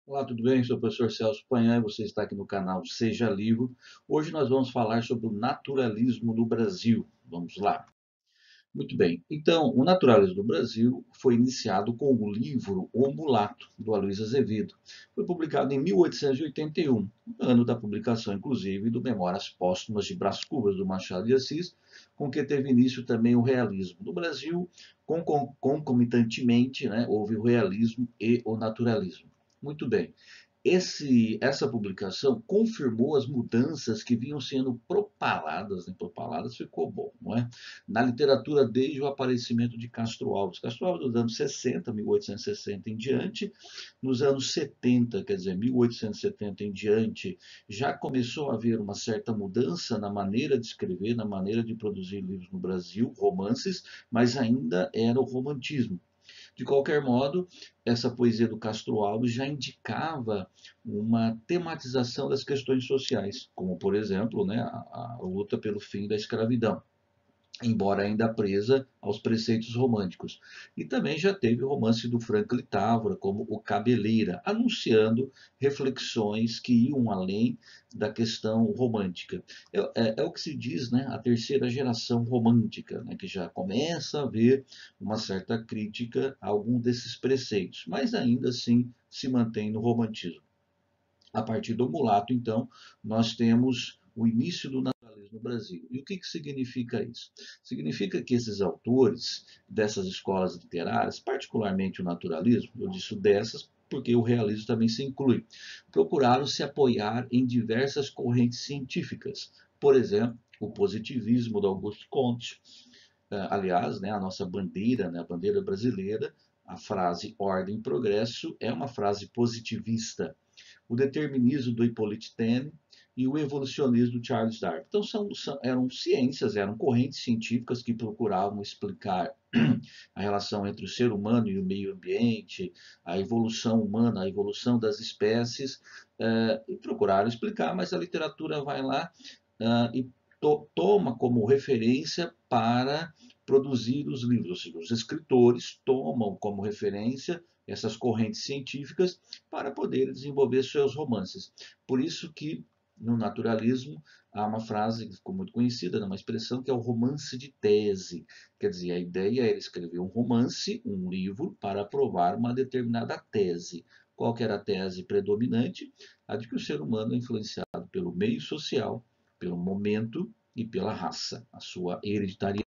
Olá, tudo bem? Sou o professor Celso Panhan e você está aqui no canal Seja Livre. Hoje nós vamos falar sobre o naturalismo no Brasil. Vamos lá. Muito bem. Então, o naturalismo no Brasil foi iniciado com o livro O Mulato, do Aloysio Azevedo. Foi publicado em 1881, ano da publicação, inclusive, do Memórias Póstumas de Brás Cubas, do Machado de Assis, com que teve início também o realismo. No Brasil, concomitantemente, né, houve o realismo e o naturalismo. Muito bem. Essa publicação confirmou as mudanças que vinham sendo propaladas, né? Propaladas ficou bom, não é? Na literatura desde o aparecimento de Castro Alves. Castro Alves nos anos 60, 1860 em diante, nos anos 70, quer dizer, 1870 em diante, já começou a haver uma certa mudança na maneira de escrever, na maneira de produzir livros no Brasil, romances, mas ainda era o romantismo. De qualquer modo, essa poesia do Castro Alves já indicava uma tematização das questões sociais, como, por exemplo, né, a luta pelo fim da escravidão, embora ainda presa aos preceitos românticos. E também já teve o romance do Franklin Távora, como O Cabeleira, anunciando reflexões que iam além da questão romântica. É o que se diz, né, a terceira geração romântica, né, que já começa a ver uma certa crítica a algum desses preceitos, mas ainda assim se mantém no romantismo. A partir do Mulato, então, nós temos o início do naturalismo no Brasil. E o que significa isso? Significa que esses autores dessas escolas literárias, particularmente o naturalismo, eu disse dessas porque o realismo também se inclui, procuraram se apoiar em diversas correntes científicas. Por exemplo, o positivismo do Auguste Comte. Aliás, né, a nossa bandeira, né, a bandeira brasileira, a frase ordem e progresso é uma frase positivista, o determinismo do Hippolyte Taine e o evolucionismo do Charles Darwin. Então eram ciências, eram correntes científicas que procuravam explicar a relação entre o ser humano e o meio ambiente, a evolução humana, a evolução das espécies, e procuraram explicar, mas a literatura vai lá e toma como referência para produzir os livros, ou seja, os escritores tomam como referência essas correntes científicas para poder desenvolver seus romances. Por isso que no naturalismo há uma frase que ficou muito conhecida, uma expressão que é o romance de tese. Quer dizer, a ideia é escrever um romance, um livro, para provar uma determinada tese. Qual que era a tese predominante? A de que o ser humano é influenciado pelo meio social, pelo momento e pela raça, a sua hereditariedade.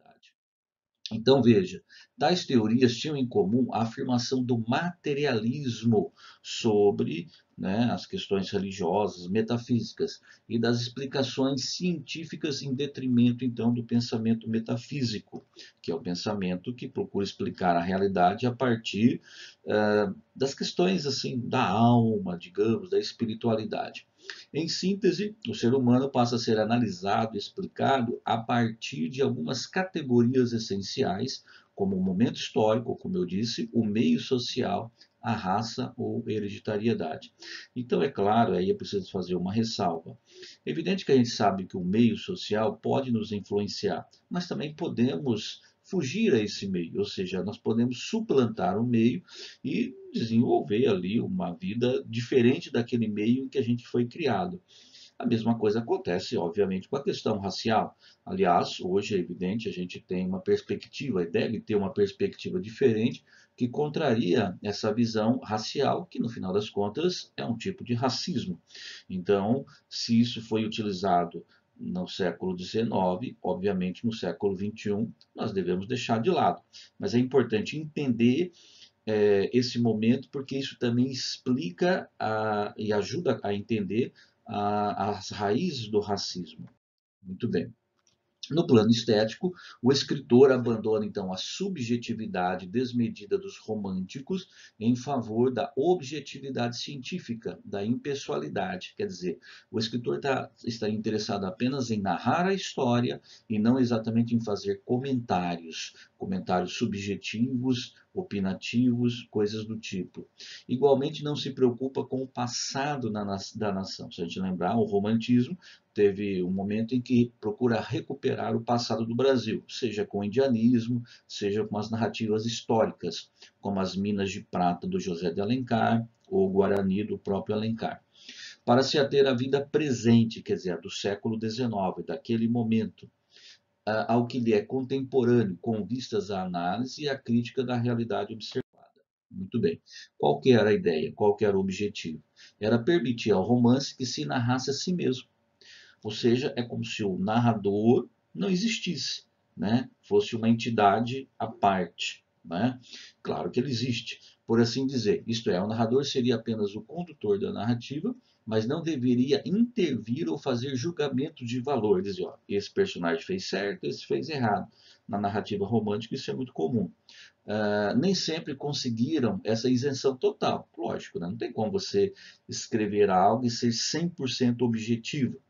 Então, veja, tais teorias tinham em comum a afirmação do materialismo sobre, né, as questões religiosas, metafísicas, e das explicações científicas em detrimento, então, do pensamento metafísico, que é o pensamento que procura explicar a realidade a partir das questões assim da alma, digamos, da espiritualidade. Em síntese, o ser humano passa a ser analisado e explicado a partir de algumas categorias essenciais, como o momento histórico, como eu disse, o meio social, a raça ou hereditariedade. Então, é claro, aí é preciso fazer uma ressalva. É evidente que a gente sabe que o meio social pode nos influenciar, mas também podemos fugir a esse meio, ou seja, nós podemos suplantar o meio e desenvolver ali uma vida diferente daquele meio em que a gente foi criado. A mesma coisa acontece, obviamente, com a questão racial. Aliás, hoje é evidente, a gente tem uma perspectiva, e deve ter uma perspectiva diferente, que contraria essa visão racial, que no final das contas é um tipo de racismo. Então, se isso foi utilizado no século XIX, obviamente no século XXI, nós devemos deixar de lado. Mas é importante entender esse momento, porque isso também explica e ajuda a entender as raízes do racismo. Muito bem. No plano estético, o escritor abandona então a subjetividade desmedida dos românticos em favor da objetividade científica, da impessoalidade. Quer dizer, o escritor está interessado apenas em narrar a história e não exatamente em fazer comentários subjetivos, opinativos, coisas do tipo. Igualmente, não se preocupa com o passado da nação. Se a gente lembrar, o romantismo teve um momento em que procura recuperar o passado do Brasil, seja com o indianismo, seja com as narrativas históricas, como as Minas de Prata do José de Alencar, ou Guarani do próprio Alencar. Para se ater à vida presente, quer dizer, do século XIX, daquele momento, ao que lhe é contemporâneo, com vistas à análise e à crítica da realidade observada. Muito bem. Qual que era a ideia? Qual que era o objetivo? Era permitir ao romance que se narrasse a si mesmo. Ou seja, é como se o narrador não existisse, né? Fosse uma entidade à parte, né? Claro que ele existe, por assim dizer. Isto é, o narrador seria apenas o condutor da narrativa, mas não deveria intervir ou fazer julgamento de valor. Dizer, ó, esse personagem fez certo, esse fez errado. Na narrativa romântica isso é muito comum. Nem sempre conseguiram essa isenção total. Lógico, né? Não tem como você escrever algo e ser 100% objetivo.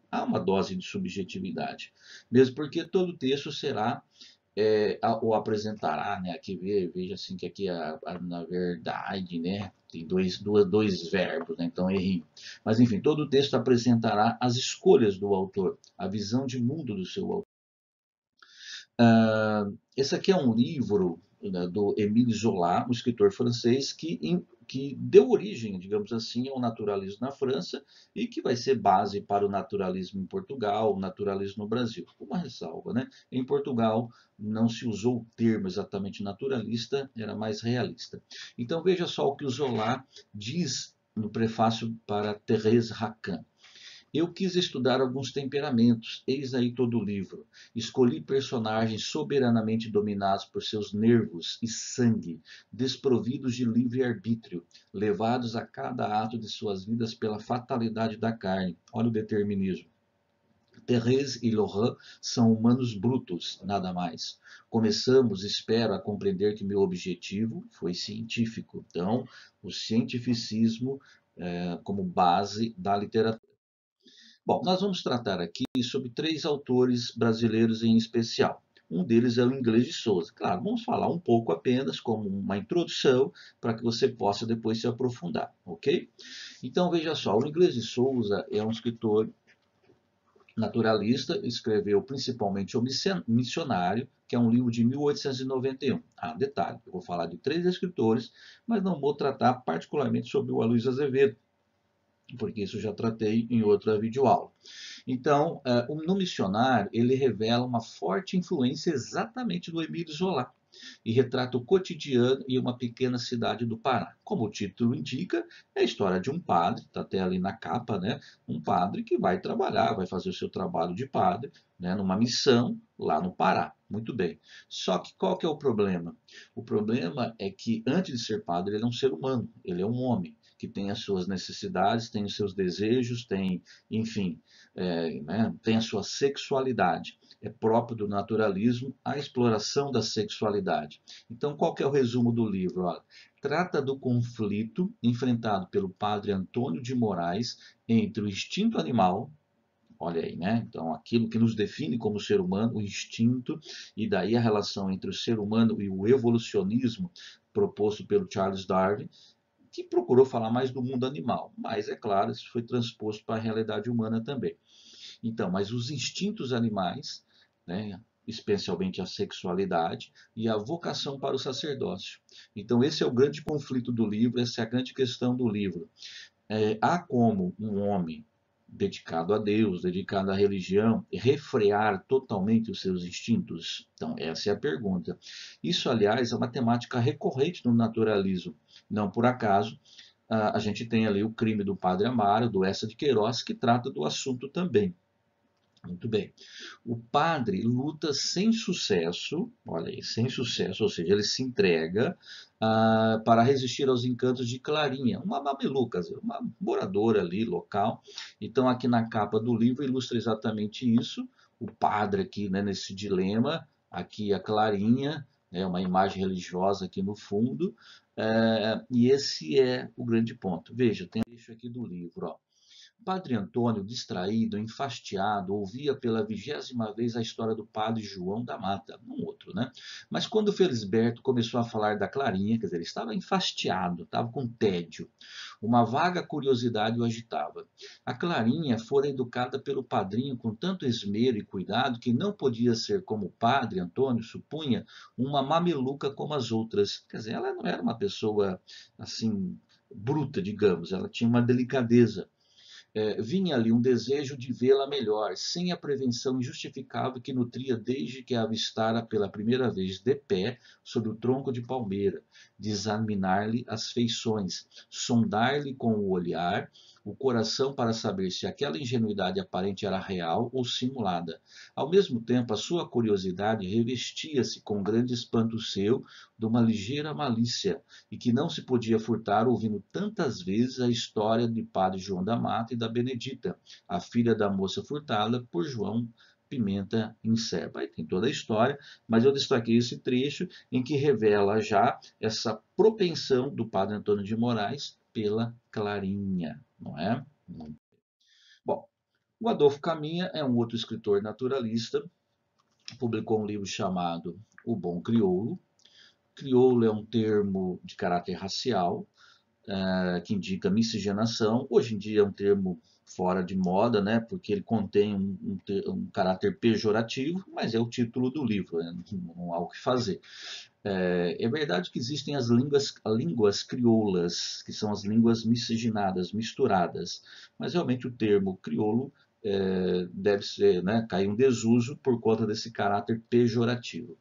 Há uma dose de subjetividade, mesmo porque todo texto será ou apresentará, né? Aqui veja assim que aqui na verdade, né? Tem dois verbos, né? Então errei. Mas enfim, todo texto apresentará as escolhas do autor, a visão de mundo do seu autor. Esse aqui é um livro, né, do Émile Zola, um escritor francês que deu origem, digamos assim, ao naturalismo na França e que vai ser base para o naturalismo em Portugal, o naturalismo no Brasil. Uma ressalva, né? Em Portugal não se usou o termo exatamente naturalista, era mais realista. Então veja só o que o Zola diz no prefácio para Thérèse Raquin. Eu quis estudar alguns temperamentos, eis aí todo o livro. Escolhi personagens soberanamente dominados por seus nervos e sangue, desprovidos de livre-arbítrio, levados a cada ato de suas vidas pela fatalidade da carne. Olha o determinismo. Thérèse e Laurent são humanos brutos, nada mais. Começamos, espero, a compreender que meu objetivo foi científico. Então, o cientificismo como base da literatura. Bom, nós vamos tratar aqui sobre 3 autores brasileiros em especial. Um deles é o Inglês de Souza. Claro, vamos falar um pouco apenas como uma introdução para que você possa depois se aprofundar, ok? Então veja só, o Inglês de Souza é um escritor naturalista, escreveu principalmente O Missionário, que é um livro de 1891. Detalhe, eu vou falar de 3 escritores, mas não vou tratar particularmente sobre o Aloysio Azevedo, porque isso já tratei em outra videoaula. Então, no Missionário, ele revela uma forte influência exatamente do Emílio Zola e retrata o cotidiano em uma pequena cidade do Pará. Como o título indica, é a história de um padre, está até ali na capa, né? Um padre que vai trabalhar, vai fazer o seu trabalho de padre, né? Numa missão lá no Pará. Muito bem. Só que qual que é o problema? O problema é que antes de ser padre, ele é um ser humano, ele é um homem que tem as suas necessidades, tem os seus desejos, tem, enfim, né, tem a sua sexualidade. É próprio do naturalismo a exploração da sexualidade. Então, qual que é o resumo do livro? Olha, trata do conflito enfrentado pelo padre Antônio de Moraes entre o instinto animal, olha aí, né? Então, aquilo que nos define como ser humano, o instinto, e daí a relação entre o ser humano e o evolucionismo proposto pelo Charles Darwin, que procurou falar mais do mundo animal, mas é claro, isso foi transposto para a realidade humana também. Então, mas os instintos animais, né, especialmente a sexualidade e a vocação para o sacerdócio. Então, esse é o grande conflito do livro, essa é a grande questão do livro. Há como um homem dedicado a Deus, dedicado à religião, refrear totalmente os seus instintos? Então, essa é a pergunta. Isso, aliás, é uma temática recorrente no naturalismo. Não por acaso, a gente tem ali o crime do Padre Amaro, do Eça de Queiroz, que trata do assunto também. Muito bem. O padre luta sem sucesso, olha aí, sem sucesso, ou seja, ele se entrega para resistir aos encantos de Clarinha, uma mameluca, uma moradora ali local. Então, aqui na capa do livro ilustra exatamente isso. O padre aqui, né, nesse dilema, aqui a Clarinha, né, uma imagem religiosa aqui no fundo, e esse é o grande ponto. Veja, tem um trecho aqui do livro, ó. Padre Antônio, distraído, enfastiado, ouvia pela 20ª vez a história do padre João da Mata, um outro, né? Mas quando o Felisberto começou a falar da Clarinha, quer dizer, ele estava enfastiado, estava com tédio. Uma vaga curiosidade o agitava. A Clarinha fora educada pelo padrinho com tanto esmero e cuidado que não podia ser, como o padre Antônio supunha, uma mameluca como as outras. Quer dizer, ela não era uma pessoa assim bruta, digamos, ela tinha uma delicadeza. Vinha ali um desejo de vê-la melhor, sem a prevenção injustificável que nutria desde que a avistara pela primeira vez de pé sob o tronco de palmeira, de examinar-lhe as feições, sondar-lhe com o olhar o coração para saber se aquela ingenuidade aparente era real ou simulada. Ao mesmo tempo, a sua curiosidade revestia-se com grande espanto seu de uma ligeira malícia, e que não se podia furtar ouvindo tantas vezes a história de Padre João da Mata e da Benedita, a filha da moça furtada por João Pimenta em Serpa. Aí tem toda a história, mas eu destaquei esse trecho em que revela já essa propensão do Padre Antônio de Moraes pela Clarinha, não é? Bom, o Adolfo Caminha é um outro escritor naturalista, publicou um livro chamado O Bom Crioulo. Crioulo é um termo de caráter racial, que indica miscigenação. Hoje em dia é um termo fora de moda, né, porque ele contém um caráter pejorativo, mas é o título do livro, né, não há o que fazer. É verdade que existem as línguas crioulas, que são as línguas miscigenadas, misturadas, mas realmente o termo crioulo deve ser, né, cair em desuso por conta desse caráter pejorativo.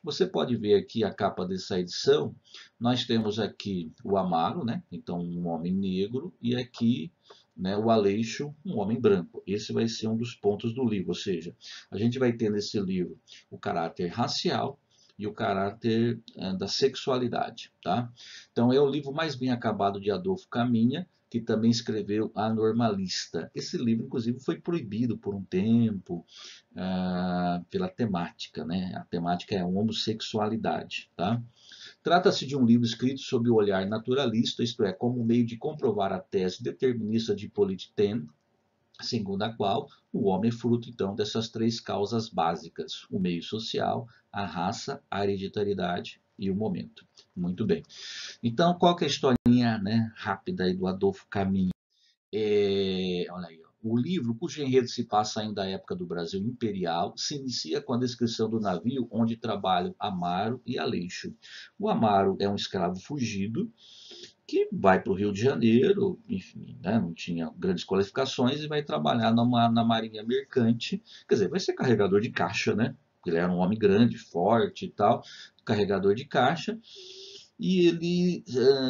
Você pode ver aqui a capa dessa edição, nós temos aqui o Amaro, né, então um homem negro, e aqui, né, o Aleixo, um homem branco. Esse vai ser um dos pontos do livro, ou seja, a gente vai ter nesse livro o caráter racial e o caráter da sexualidade, tá? Então é o livro mais bem acabado de Adolfo Caminha, que também escreveu A Normalista. Esse livro, inclusive, foi proibido por um tempo pela temática, né? A temática é a homossexualidade, tá? Trata-se de um livro escrito sob o olhar naturalista, isto é, como meio de comprovar a tese determinista de Hippolyte Taine, segundo a qual o homem é fruto, então, dessas três causas básicas: o meio social, a raça, a hereditariedade e o momento. Muito bem. Então, qual que é a historinha, né, rápida aí do Adolfo Caminha? Olha aí, ó. O livro, cujo enredo se passa ainda à época do Brasil Imperial, se inicia com a descrição do navio onde trabalham Amaro e Aleixo. O Amaro é um escravo fugido que vai para o Rio de Janeiro, enfim, né, não tinha grandes qualificações e vai trabalhar na marinha mercante, quer dizer, vai ser carregador de caixa, né? Ele era um homem grande, forte e tal, carregador de caixa, e ele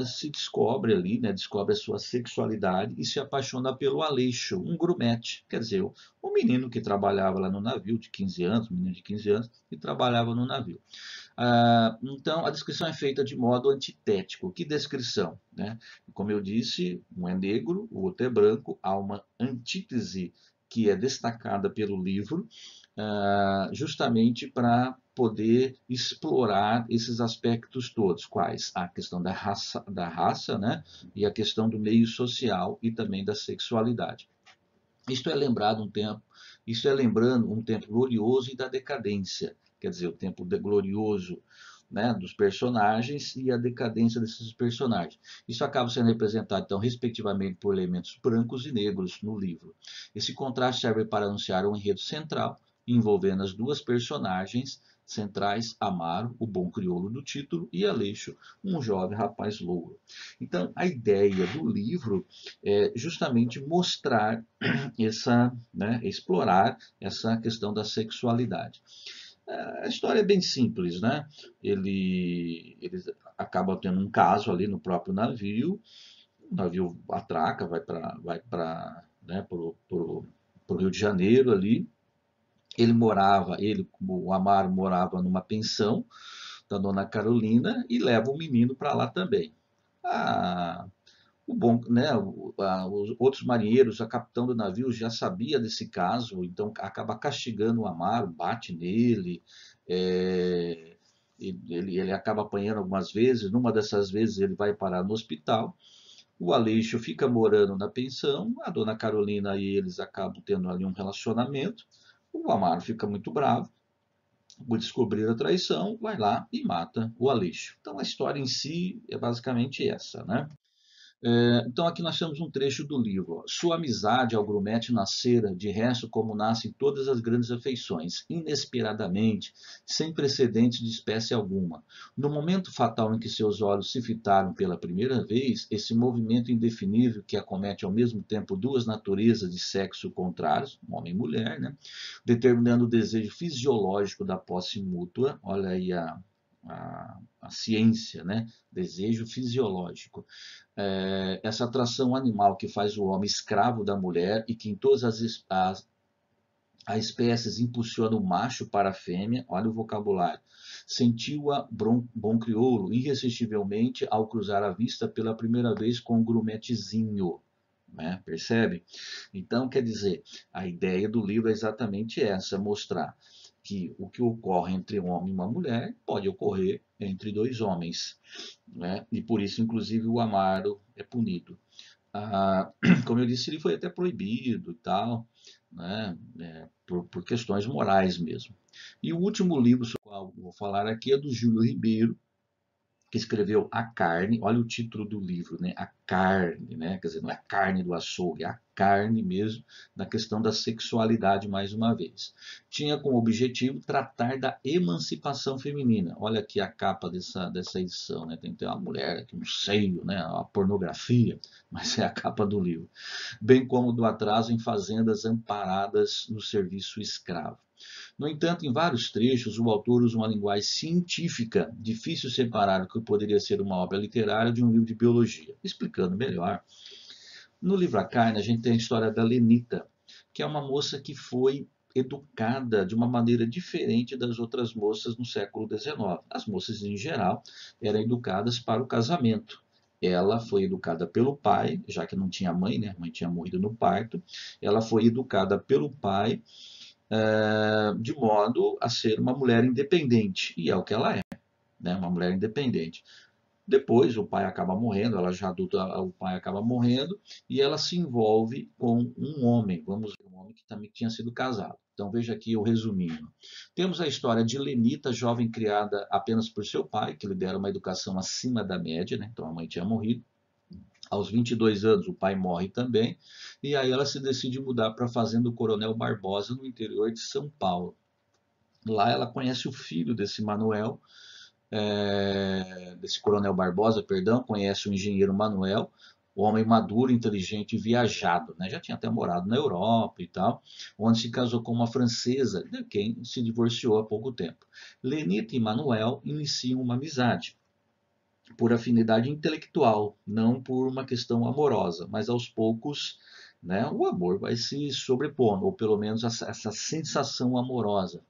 se descobre ali, né, descobre a sua sexualidade e se apaixona pelo Aleixo, um grumete, quer dizer, um menino que trabalhava lá no navio, de 15 anos, um menino de 15 anos, que trabalhava no navio. Então, a descrição é feita de modo antitético. Que descrição? Né? Como eu disse, um é negro, o outro é branco, há uma antítese que é destacada pelo livro, justamente para poder explorar esses aspectos todos. Quais? A questão da raça, né? E a questão do meio social e também da sexualidade. Isto é lembrado um tempo, isso é lembrando um tempo glorioso e da decadência, quer dizer, o tempo glorioso, né, dos personagens e a decadência desses personagens. Isso acaba sendo representado, então, respectivamente, por elementos brancos e negros no livro. Esse contraste serve para anunciar um enredo central, envolvendo as duas personagens centrais, Amaro, o bom crioulo do título, e Aleixo, um jovem rapaz louro. Então, a ideia do livro é justamente mostrar né, explorar essa questão da sexualidade. A história é bem simples, né? Ele acaba tendo um caso ali no próprio navio, o navio atraca, vai para né, pro Rio de Janeiro ali. O Amaro morava numa pensão da Dona Carolina e leva o menino para lá também. Ah, né, os outros marinheiros, a capitão do navio já sabia desse caso, então acaba castigando o Amaro, bate nele, é, ele acaba apanhando algumas vezes, numa dessas vezes ele vai parar no hospital, o Aleixo fica morando na pensão, a dona Carolina e eles acabam tendo ali um relacionamento, o Amaro fica muito bravo, por descobrir a traição, vai lá e mata o Aleixo. Então a história em si é basicamente essa, né? Então aqui nós temos um trecho do livro. Sua amizade ao grumete nascera, de resto como nascem todas as grandes afeições, inesperadamente, sem precedentes de espécie alguma. No momento fatal em que seus olhos se fitaram pela primeira vez, esse movimento indefinível que acomete ao mesmo tempo duas naturezas de sexo contrários, homem e mulher, né, determinando o desejo fisiológico da posse mútua, olha aí a ciência, né? Desejo fisiológico. Essa atração animal que faz o homem escravo da mulher e que em todas as espécies impulsiona o macho para a fêmea, olha o vocabulário, sentiu-a bom crioulo irresistivelmente ao cruzar a vista pela primeira vez com o grumetezinho. Né? Percebe? Então, quer dizer, a ideia do livro é exatamente essa, mostrar que o que ocorre entre um homem e uma mulher pode ocorrer entre dois homens. Né? E por isso, inclusive, o amaro é punido. Ah, como eu disse, ele foi até proibido e tal, né? Por questões morais mesmo. E o último livro sobre o qual eu vou falar aqui é do Júlio Ribeiro, que escreveu A Carne, olha o título do livro, né? A Carne, né? Quer dizer, não é a carne do açougue, é a carne mesmo, da questão da sexualidade, mais uma vez. Tinha como objetivo tratar da emancipação feminina. Olha aqui a capa dessa edição, né? Tem que ter uma mulher aqui, um seio, né? A pornografia, mas é a capa do livro. Bem como do atraso em fazendas amparadas no serviço escravo. No entanto, em vários trechos, o autor usa uma linguagem científica, difícil separar o que poderia ser uma obra literária de um livro de biologia. Explicando melhor, no livro A Carne, a gente tem a história da Lenita, que é uma moça que foi educada de uma maneira diferente das outras moças no século XIX. As moças, em geral, eram educadas para o casamento. Ela foi educada pelo pai, já que não tinha mãe, né? A mãe tinha morrido no parto. Ela foi educada pelo pai de modo a ser uma mulher independente. E é o que ela é, né? Uma mulher independente. Depois o pai acaba morrendo, ela já adulta, o pai acaba morrendo e ela se envolve com um homem, vamos ver, um homem que também tinha sido casado. Então veja aqui eu resumindo. Temos a história de Lenita, jovem criada apenas por seu pai, que lhe dera uma educação acima da média, né? Então a mãe tinha morrido. Aos 22 anos, o pai morre também, e aí ela se decide mudar para a fazenda do Coronel Barbosa, no interior de São Paulo. Lá ela conhece o filho desse Manuel, desse Coronel Barbosa, perdão, conhece o engenheiro Manuel, o homem maduro, inteligente e viajado, né? Já tinha até morado na Europa e tal, onde se casou com uma francesa, de quem se divorciou há pouco tempo. Lenita e Manuel iniciam uma amizade por afinidade intelectual, não por uma questão amorosa, mas aos poucos, né, o amor vai se sobrepondo, ou pelo menos essa sensação amorosa.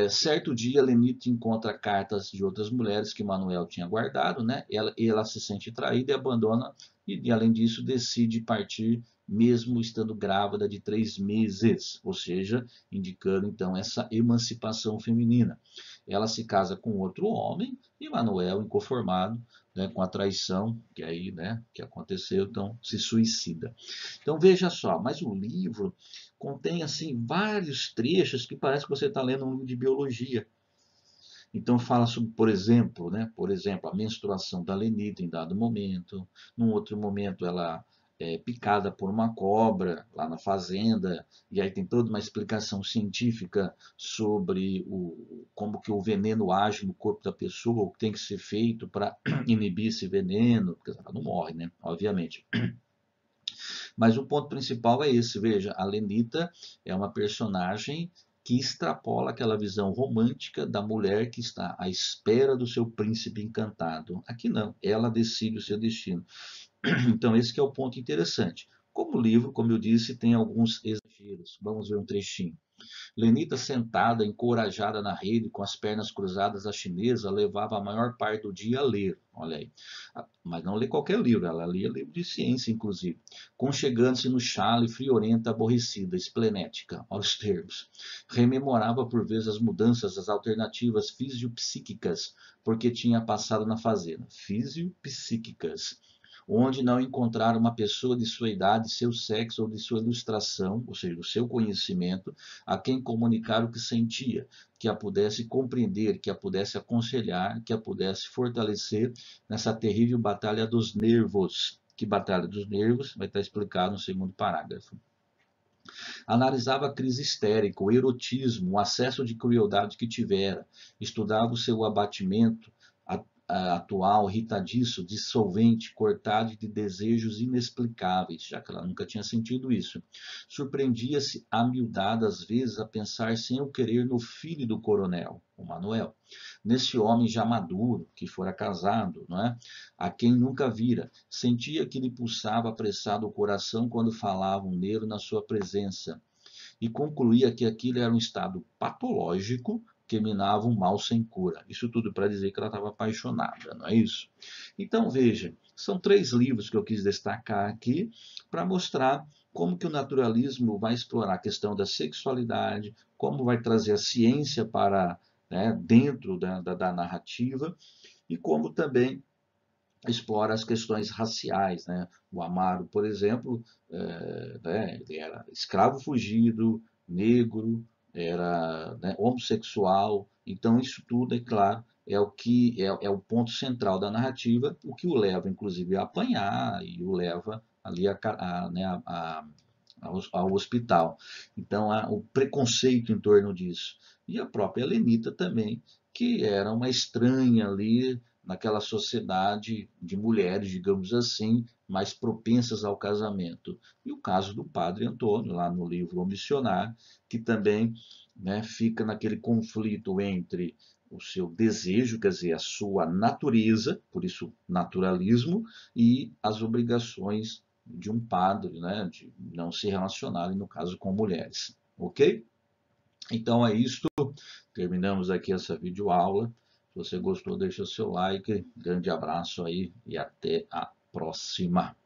Certo dia, Lenita encontra cartas de outras mulheres que Manuel tinha guardado, né? Ela se sente traída e abandona, e além disso, decide partir, mesmo estando grávida de 3 meses, ou seja, indicando então essa emancipação feminina. Ela se casa com outro homem e Manuel, inconformado, né, com a traição que aí, né, que aconteceu, então se suicida. Então veja só, mas o livro contém assim vários trechos que parece que você está lendo um livro de biologia. Então fala sobre, por exemplo, a menstruação da Lenita em dado momento. Num outro momento ela é picada por uma cobra lá na fazenda, e aí tem toda uma explicação científica sobre como que o veneno age no corpo da pessoa, o que tem que ser feito para inibir esse veneno, porque ela não morre, né? Obviamente. Mas o ponto principal é esse, veja, a Lenita é uma personagem que extrapola aquela visão romântica da mulher que está à espera do seu príncipe encantado. Aqui não, ela decide o seu destino. Então esse que é o ponto interessante. Como o livro, como eu disse, tem alguns exageros. Vamos ver um trechinho. Lenita, sentada, encorajada na rede, com as pernas cruzadas, a chinesa levava a maior parte do dia a ler. Olha aí. Mas não lê qualquer livro, ela lia livro de ciência, inclusive. Conchegando-se no chale, friorenta, aborrecida, esplenética, aos termos. Rememorava por vezes as mudanças, as alternativas fisiopsíquicas, porque tinha passado na fazenda. Fisiopsíquicas, onde não encontrar uma pessoa de sua idade, seu sexo ou de sua ilustração, ou seja, do seu conhecimento, a quem comunicar o que sentia, que a pudesse compreender, que a pudesse aconselhar, que a pudesse fortalecer nessa terrível batalha dos nervos, Que batalha dos nervos? Vai estar explicado no segundo parágrafo. Analisava a crise histérica, o erotismo, o acesso de crueldade que tivera. Estudava o seu abatimento atual, irritadiço, dissolvente, cortado de desejos inexplicáveis, já que ela nunca tinha sentido isso. Surpreendia-se amildada às vezes a pensar sem o querer no filho do coronel, o Manuel. Nesse homem já maduro, que fora casado, não é? A quem nunca vira, sentia que lhe pulsava apressado o coração quando falavam nele na sua presença, e concluía que aquilo era um estado patológico que minava um mal sem cura. Isso tudo para dizer que ela estava apaixonada, não é isso? Então, veja, são 3 livros que eu quis destacar aqui para mostrar como que o naturalismo vai explorar a questão da sexualidade, como vai trazer a ciência para, né, dentro da narrativa, e como também explora as questões raciais, né? O Amaro, por exemplo, né, ele era escravo fugido, negro, era, né, homossexual. Então isso tudo, é claro, é o que é o ponto central da narrativa, o que o leva, inclusive, a apanhar e o leva ali né, ao hospital. Então há o preconceito em torno disso. E a própria Helenita também, que era uma estranha ali naquela sociedade de mulheres, digamos assim, mais propensas ao casamento. E o caso do padre Antônio, lá no livro O Missionário, que também, né, fica naquele conflito entre o seu desejo, quer dizer, a sua natureza, por isso naturalismo, e as obrigações de um padre, né, de não se relacionarem, no caso, com mulheres. Ok? Então é isto. Terminamos aqui essa videoaula. Se você gostou, deixa o seu like. Grande abraço aí e até a próxima.